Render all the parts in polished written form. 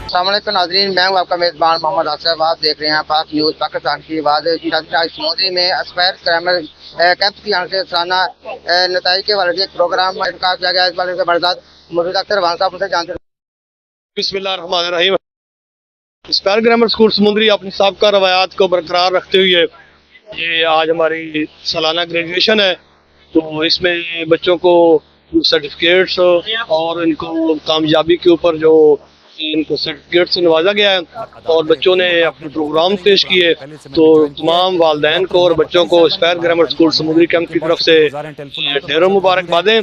अस्सलाम वालेकुम नाज़रीन, मैं हूँ आपका मेज़बान मोहम्मद आसिफ। आप देख रहे हैं पाक न्यूज़ पाकिस्तान की आवाज़। समुद्री में एस्पायर ग्रामर कैंप की यहाँ से सालाना नताइज के वाले एक प्रोग्राम का किया गया। इस वाले से बरसात मुर्शिद अख्तर वान साहब उनसे जानते हैं। बिस्मिल्लाहिर्रहमानिर्रहीम। एस्पायर ग्रामर स्कूल समुद्री अपनी साबका रवायात को बरकरार रखते हुए ये आज हमारी सालाना ग्रेजुएशन है। तो इसमें बच्चों को सर्टिफिकेट्स और इनको कामयाबी के ऊपर जो इनको सर्टिफिकेट से नवाजा गया है और बच्चों ने अपने प्रोग्राम पेश किए। तो तमाम वालिदैन को और बच्चों को एस्पायर ग्रामर स्कूल समुद्री कैंप की तरफ से ढेरों मुबारकबादें।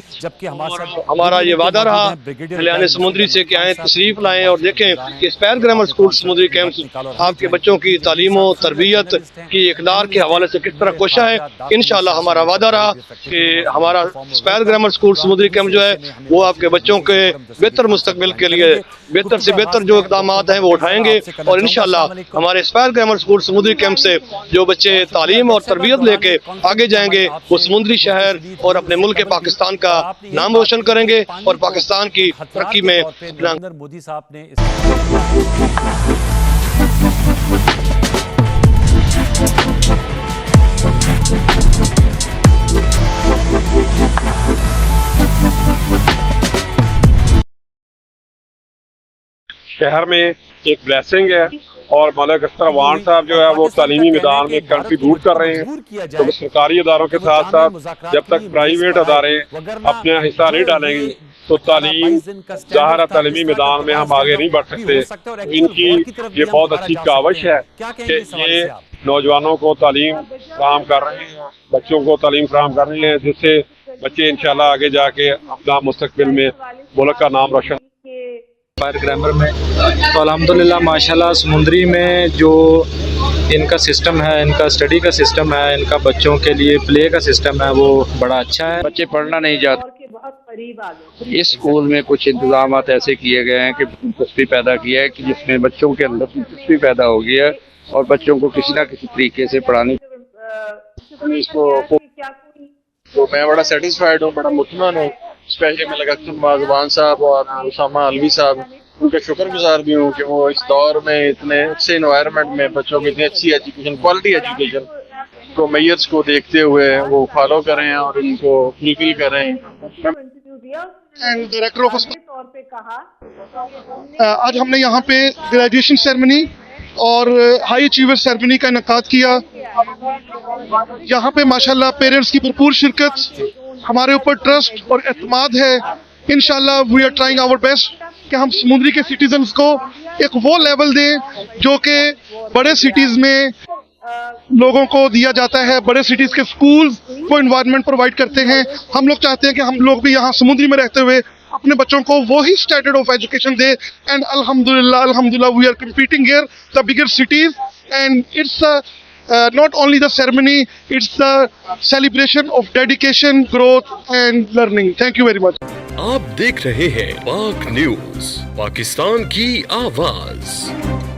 और हमारा ये वादा रहा कल्याण समुद्री से कि आए तशरीफ लाएं और देखें कि एस्पायर ग्रामर स्कूल समुद्री कैंप आपके बच्चों की तालीम और तरबियत की इकदार के हवाले से किस तरह कोशा है। इंशाअल्लाह हमारा वादा रहा कि हमारा एस्पायर ग्रामर स्कूल समुद्री कैंप जो है वो आपके बच्चों के बेहतर मुस्तकबिल के लिए बेहतर से बेहतर जो इक़दाम हैं वो उठाएंगे। और इंशाअल्लाह हमारे एस्पायर ग्रामर स्कूल समुद्री कैंप से जो बच्चे तालीम और तरबियत लेके आगे जाएंगे वो समुद्री शहर और अपने मुल्क पाकिस्तान का नाम रोशन करेंगे और पाकिस्तान की तरक्की में मोदी साहब ने शहर में एक ब्लेसिंग है और मलिक अख्तर वान साहब जो है वो तालीमी मैदान में कंट्रीब्यूट कर रहे हैं। तो सरकारी इदारों के साथ साथ जब तक प्राइवेट अदारे अपना हिस्सा नहीं डालेंगे तो तालीम ज़ाहिर तालीमी मैदान में हम आगे नहीं बढ़ सकते। इनकी ये बहुत अच्छी काविश है कि ये नौजवानों को तालीम फराहम कर रहे हैं, बच्चों को तालीम फराहम कर रहे हैं, जिससे बच्चे इंशाल्लाह आगे जाके अपना मुस्तकबिल में मुल्क का नाम रोशन। एस्पायर ग्रामर में तो अल्हम्दुलिल्लाह माशाल्लाह समुद्री में जो इनका सिस्टम है, इनका स्टडी का सिस्टम है, इनका बच्चों के लिए प्ले का सिस्टम है वो बड़ा अच्छा है। बच्चे पढ़ना नहीं चाहते। इस स्कूल में कुछ इंतजाम ऐसे किए गए हैं कि दिलचस्पी पैदा की है कि जिसमें बच्चों के अंदर दिलचस्पी पैदा हो गई है और बच्चों को किसी ना किसी तरीके से पढ़ाने तो मैं बड़ा सेटिस्फाइड हूँ, बड़ा मुतमईन हूँ। स्पेशली मलिक अख्तर वान साहब और उसामा अलवी साहब उनका शुक्रगुजार भी हूँ कि वो इस दौर में इतने अच्छे इन्वायरमेंट में बच्चों की इतनी अच्छी एजुकेशन, क्वालिटी एजुकेशन को मेयर्स को देखते हुए वो फॉलो करें और इनको फुलफिल करें। एंड डायरेक्टर ऑफ आज हमने यहाँ पे ग्रेजुएशन सेरेमनी और हाई अचीवर सेरेमनी का इनेकाद किया। यहाँ पे माशाल्लाह पेरेंट्स की भरपूर शिरकत, हमारे ऊपर ट्रस्ट और एतमाद है। इंशाल्लाह we are trying our best कि हम समुद्री के सिटीजन्स को एक वो लेवल दें जो कि बड़े सिटीज़ में लोगों को दिया जाता है। बड़े सिटीज़ के स्कूल्स को इन्वायरमेंट प्रोवाइड करते हैं। हम लोग चाहते हैं कि हम लोग भी यहाँ समुद्री में रहते हुए अपने बच्चों को वही स्टैंडर्ड ऑफ एजुकेशन दे। एंड अल्हम्दुलिल्लाह we are competing here the bigger cities and it's not only the ceremony, it's the celebration of dedication, growth and learning. Thank you very much. आप देख रहे हैं पाक न्यूज़, पाकिस्तान की आवाज़।